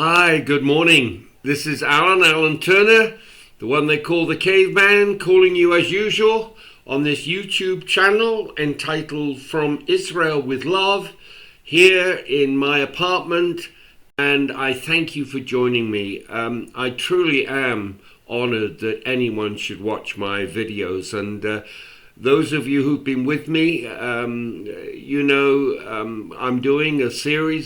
Hi, good morning. This is Alan Turner, the one they call the Caveman, calling you as usual on this YouTube channel entitled From Israel with Love, here in my apartment, and I thank you for joining me. I truly am honored that anyone should watch my videos, and those of you who've been with me, I'm doing a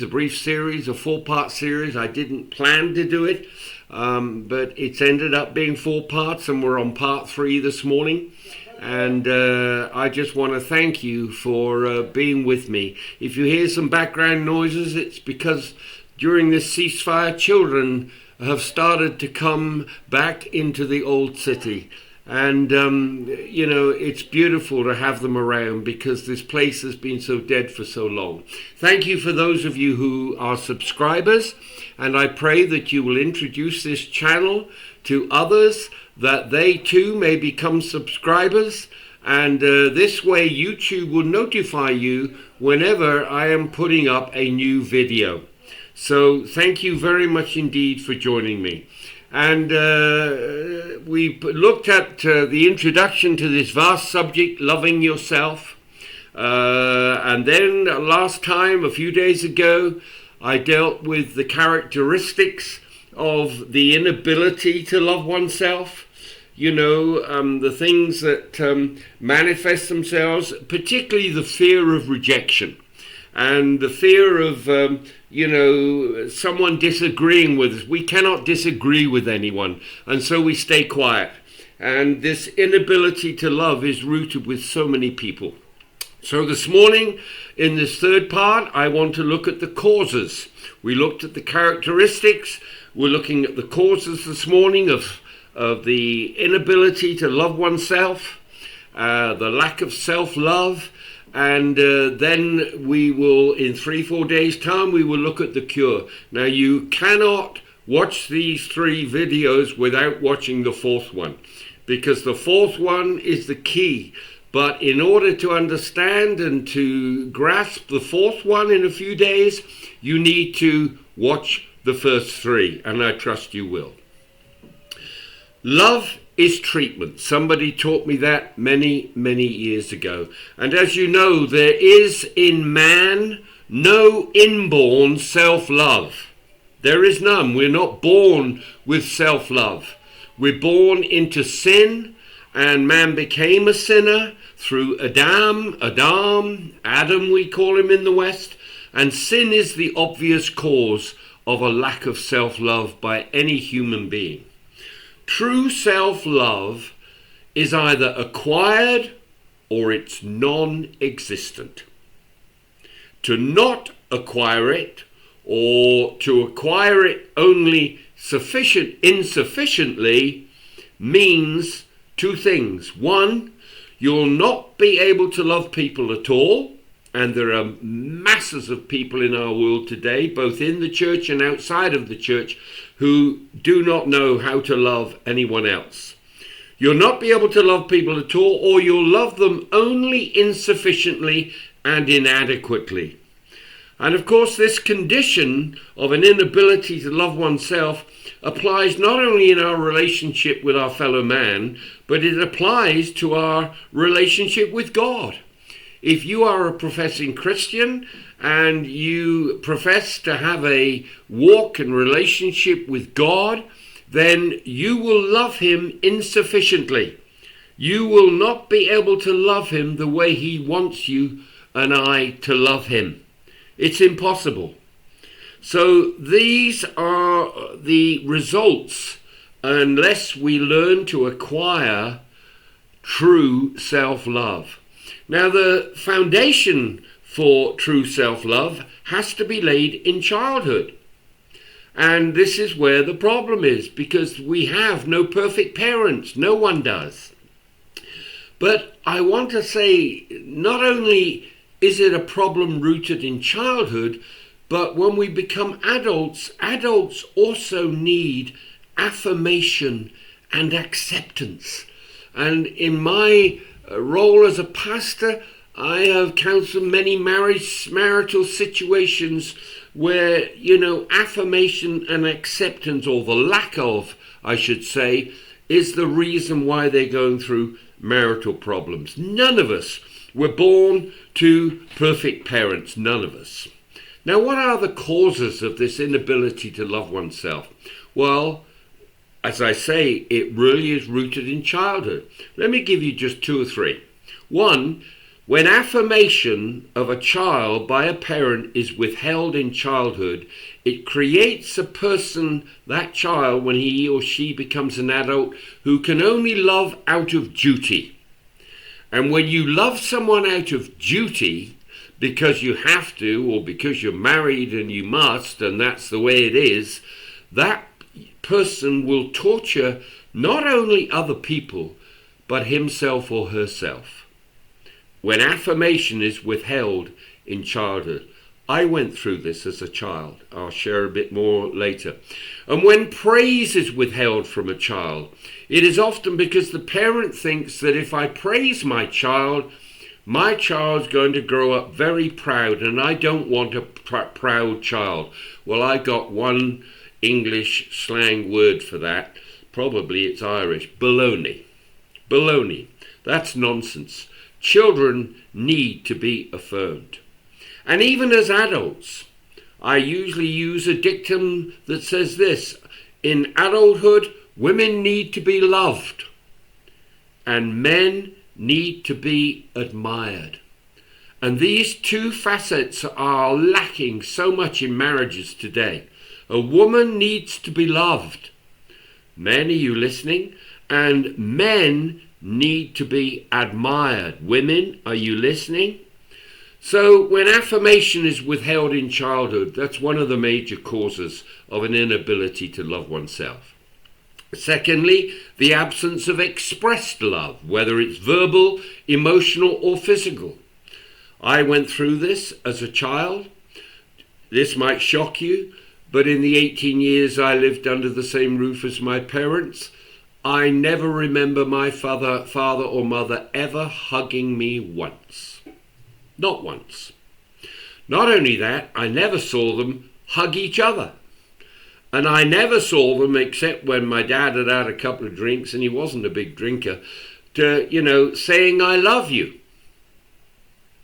brief series, a 4-part series. I didn't plan to do it, but it's ended up being 4 parts, and we're on part 3 this morning. And I just want to thank you for being with me. If you hear some background noises, it's because during this ceasefire, children have started to come back into the old city. And, it's beautiful to have them around because this place has been so dead for so long. Thank you for those of you who are subscribers, and I pray that you will introduce this channel to others, that they too may become subscribers, and this way YouTube will notify you whenever I am putting up a new video. So thank you very much indeed for joining me. And we looked at the introduction to this vast subject, loving yourself. And then last time, a few days ago, I dealt with the characteristics of the inability to love oneself. The things that manifest themselves, particularly the fear of rejection. And the fear of, someone disagreeing with us. We cannot disagree with anyone, and so we stay quiet. And this inability to love is rooted with so many people. So this morning, in this 3rd part, I want to look at the causes. We looked at the characteristics. We're looking at the causes this morning of the inability to love oneself, the lack of self-love. And then we will, in 3-4 days' time, we will look at the cure. Now, you cannot watch these 3 videos without watching the 4th one, because the 4th one is the key. But in order to understand and to grasp the 4th one in a few days, you need to watch the first 3, and I trust you will. Love is treatment. Somebody taught me that many, many years ago. And as you know, there is in man no inborn self-love. There is none. We're not born with self-love. We're born into sin, and man became a sinner through Adam we call him in the West, and sin is the obvious cause of a lack of self-love by any human being. True self-love is either acquired or it's non-existent. To not acquire it, or to acquire it only insufficiently, means 2 things. 1, you'll not be able to love people at all, and there are masses of people in our world today, both in the church and outside of the church, who do not know how to love anyone else. You'll not be able to love people at all, or you'll love them only insufficiently and inadequately. And of course, this condition of an inability to love oneself applies not only in our relationship with our fellow man, but it applies to our relationship with God. If you are a professing Christian and you profess to have a walk and relationship with God, then you will love him insufficiently. You will not be able to love him the way he wants you and I to love him. It's impossible. So these are the results unless we learn to acquire true self-love. Now, the foundation for true self-love has to be laid in childhood. And this is where the problem is, because we have no perfect parents. No one does. But I want to say, not only is it a problem rooted in childhood, but when we become adults, adults also need affirmation and acceptance. And in my role as a pastor, I have counseled many marital situations where, affirmation and acceptance, or the lack of, I should say, is the reason why they're going through marital problems. None of us were born to perfect parents, none of us. Now, what are the causes of this inability to love oneself? Well, as I say, it really is rooted in childhood. Let me give you just two or three. One, when affirmation of a child by a parent is withheld in childhood, it creates a person, that child, when he or she becomes an adult, who can only love out of duty. And when you love someone out of duty, because you have to, or because you're married and you must, and that's the way it is, that person will torture not only other people, but himself or herself. When affirmation is withheld in childhood. I went through this as a child. I'll share a bit more later. And when praise is withheld from a child, it is often because the parent thinks that if I praise my child's going to grow up very proud, and I don't want a proud child. Well, I got one English slang word for that. Probably it's Irish. Baloney. Baloney. That's nonsense. Children need to be affirmed. And even as adults, I usually use a dictum that says this: in adulthood, women need to be loved and men need to be admired. And these two facets are lacking so much in marriages today. A woman needs to be loved. Men, are you listening? And men need to be admired. Women, are you listening? So when affirmation is withheld in childhood, that's one of the major causes of an inability to love oneself. Secondly, the absence of expressed love, whether it's verbal, emotional, or physical. I went through this as a child. This might shock you, but in the 18 years I lived under the same roof as my parents, I never remember my father or mother ever hugging me once. Not once. Not only that, I never saw them hug each other. And I never saw them, except when my dad had had a couple of drinks, and he wasn't a big drinker, saying, I love you.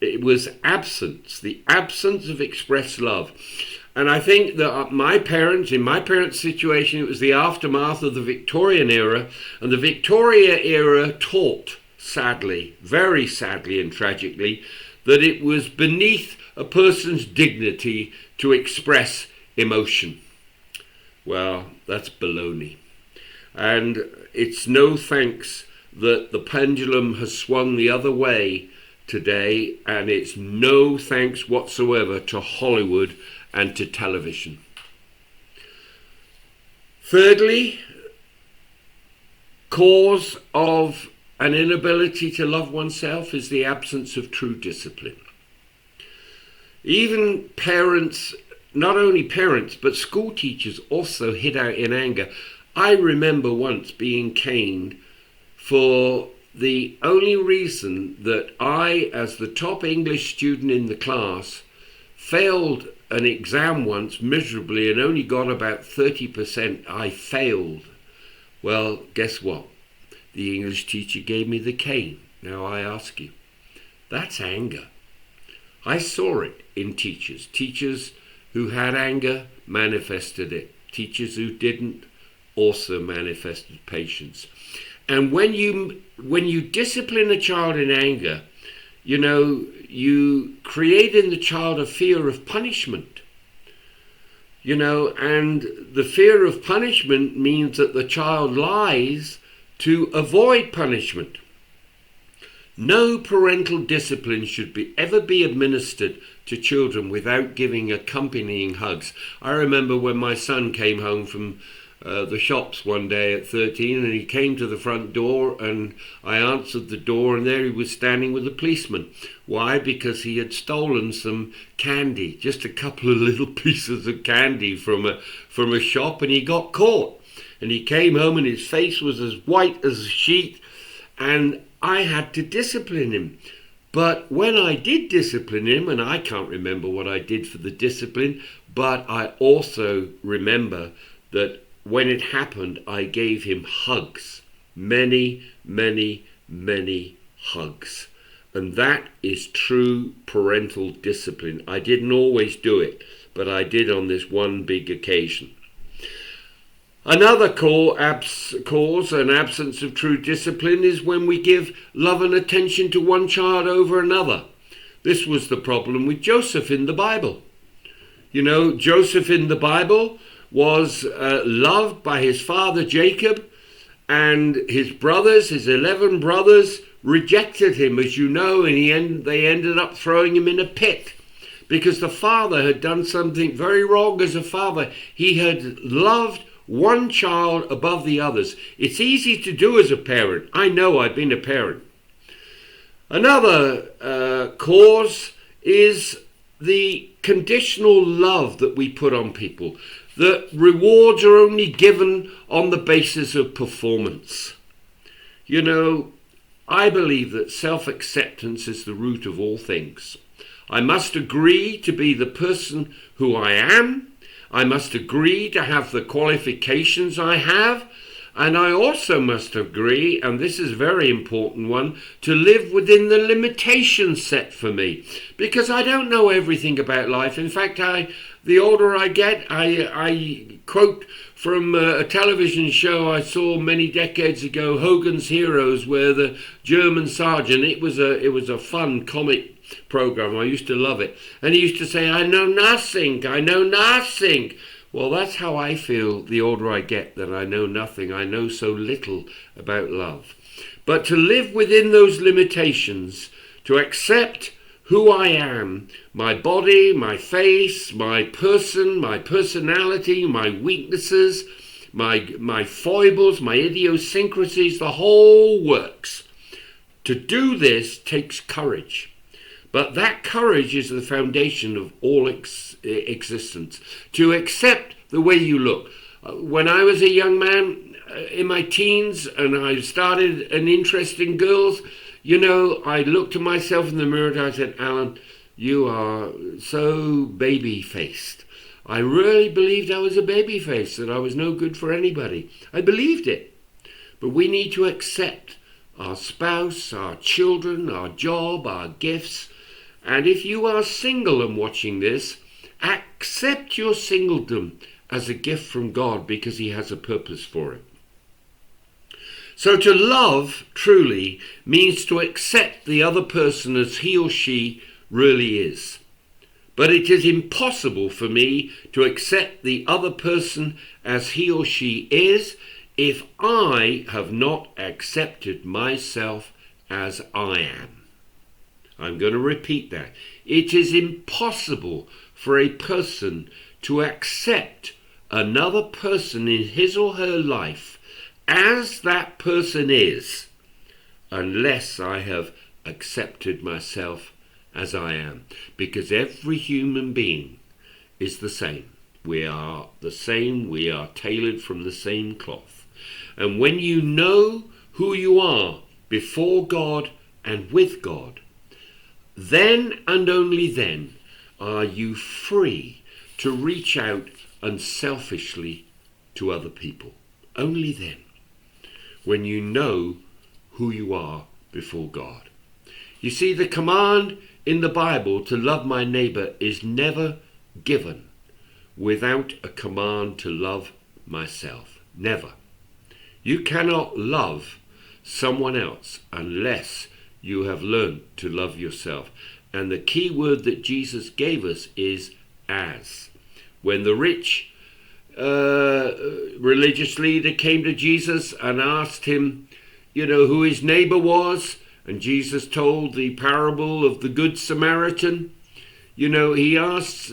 It was absence, the absence of expressed love. And I think that in my parents' situation, it was the aftermath of the Victorian era. And the Victorian era taught, sadly, very sadly and tragically, that it was beneath a person's dignity to express emotion. Well, that's baloney. And it's no thanks that the pendulum has swung the other way today, and it's no thanks whatsoever to Hollywood and to television. Thirdly, cause of an inability to love oneself is the absence of true discipline. Even parents, not only parents, but school teachers also hit out in anger. I remember once being caned for the only reason that I, as the top English student in the class, failed an exam once miserably and only got about 30%. I failed. Well, guess what? The English teacher gave me the cane. Now I ask you, that's anger. I saw it in teachers. Teachers who had anger manifested it. Teachers who didn't also manifested patience. And when you discipline a child in anger, you create in the child a fear of punishment. And the fear of punishment means that the child lies to avoid punishment. No parental discipline should ever be administered to children without giving accompanying hugs. I remember when my son came home from the shops one day at 13, and he came to the front door, and I answered the door, and there he was standing with a policeman. Why? Because he had stolen some candy, just a couple of little pieces of candy from a shop, and he got caught. And he came home and his face was as white as a sheet, and I had to discipline him. But when I did discipline him, and I can't remember what I did for the discipline, But I also remember that when it happened, I gave him hugs. Many, many, many hugs. And that is true parental discipline. I didn't always do it, but I did on this one big occasion. Another cause and absence of true discipline is when we give love and attention to one child over another. This was the problem with Joseph in the Bible. You know, Joseph in the Bible was loved by his father Jacob, and his brothers, his 11 brothers, rejected him, as you know, and they ended up throwing him in a pit because the father had done something very wrong as a father. He had loved one child above the others. It's easy to do as a parent. I know, I've been a parent. Another cause is the conditional love that we put on people. The rewards are only given on the basis of performance. You know, I believe that self-acceptance is the root of all things. I must agree to be the person who I am. I must agree to have the qualifications I have. And I also must agree, and this is a very important one, to live within the limitations set for me. Because I don't know everything about life. In fact, the older I get, I quote from a television show I saw many decades ago, Hogan's Heroes, where the German sergeant, it was a fun comic program. I used to love it. And he used to say, I know nothing. Well, that's how I feel the older I get, that I know nothing. I know so little about love. But to live within those limitations, to accept who I am, my body, my face, my person, my personality, my weaknesses, my foibles, my idiosyncrasies, the whole works. To do this takes courage. But that courage is the foundation of all existence. To accept the way you look. When I was a young man in my teens and I started an interest in girls, you know, I looked at myself in the mirror and I said, Alan, you are so baby-faced. I really believed I was a baby-face, that I was no good for anybody. I believed it. But we need to accept our spouse, our children, our job, our gifts. And if you are single and watching this, accept your singledom as a gift from God because he has a purpose for it. So to love truly means to accept the other person as he or she really is. But it is impossible for me to accept the other person as he or she is if I have not accepted myself as I am. I'm going to repeat that. It is impossible for a person to accept another person in his or her life as that person is, unless I have accepted myself as I am. Because every human being is the same. We are the same. We are tailored from the same cloth. And when you know who you are before God and with God, then and only then are you free to reach out unselfishly to other people. Only then, when you know who you are before God. You see, the command in the Bible to love my neighbor is never given without a command to love myself. Never. You cannot love someone else unless you have learned to love yourself. And the key word that Jesus gave us is as. When the rich religious leader came to Jesus and asked him, you know, who his neighbor was, and Jesus told the parable of the Good Samaritan, you know, he asked,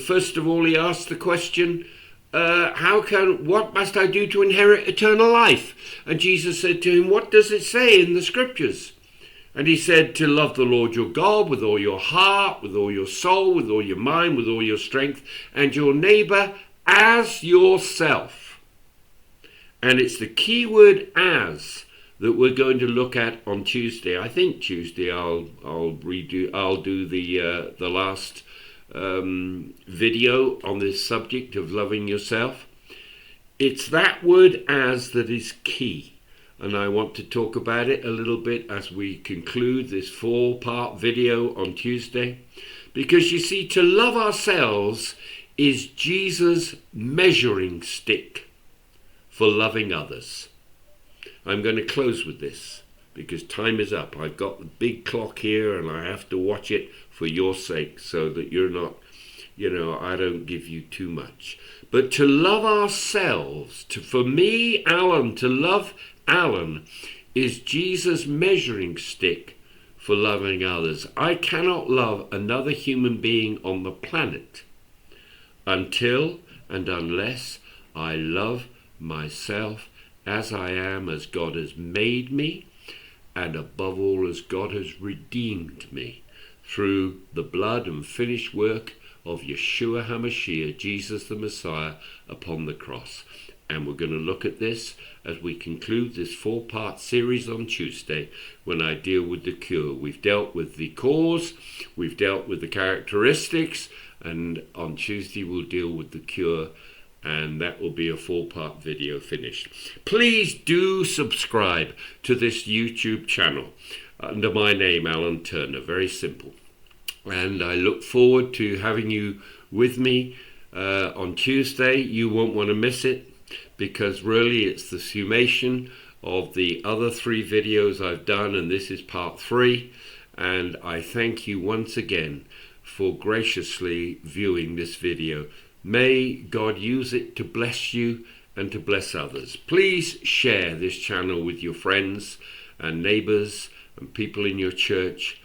first of all, he asked the question, what must I do to inherit eternal life? And Jesus said to him, what does it say in the scriptures? And he said to love the Lord your God with all your heart, with all your soul, with all your mind, with all your strength, and your neighbor as yourself. And it's the key word as that we're going to look at on Tuesday. I think Tuesday I'll do the last video on this subject of loving yourself. It's that word "as" that is key, and I want to talk about it a little bit as we conclude this 4-part video on Tuesday, because you see, to love ourselves is Jesus' measuring stick for loving others. I'm going to close with this because time is up. I've got the big clock here and I have to watch it for your sake, so that you're not, I don't give you too much. But to love ourselves, for me, Alan, to love Alan is Jesus' measuring stick for loving others. I cannot love another human being on the planet until and unless I love myself as I am, as God has made me, and above all as God has redeemed me through the blood and finished work of Yeshua HaMashiach, Jesus the Messiah, upon the cross. And we're going to look at this as we conclude this 4-part series on Tuesday, when I deal with the cure. We've dealt with the cause, we've dealt with the characteristics, and on Tuesday we'll deal with the cure, and that will be a 4-part video finished. Please do subscribe to this YouTube channel under my name, Alan Turner. Very simple. And I look forward to having you with me on Tuesday. You won't want to miss it, because really it's the summation of the other 3 videos I've done, and this is part 3. And I thank you once again for graciously viewing this video. May God use it to bless you and to bless others. Please share this channel with your friends and neighbors and people in your church,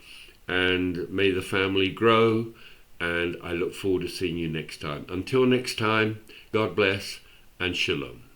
and may the family grow, and I look forward to seeing you next time. Until next time, God bless and shalom.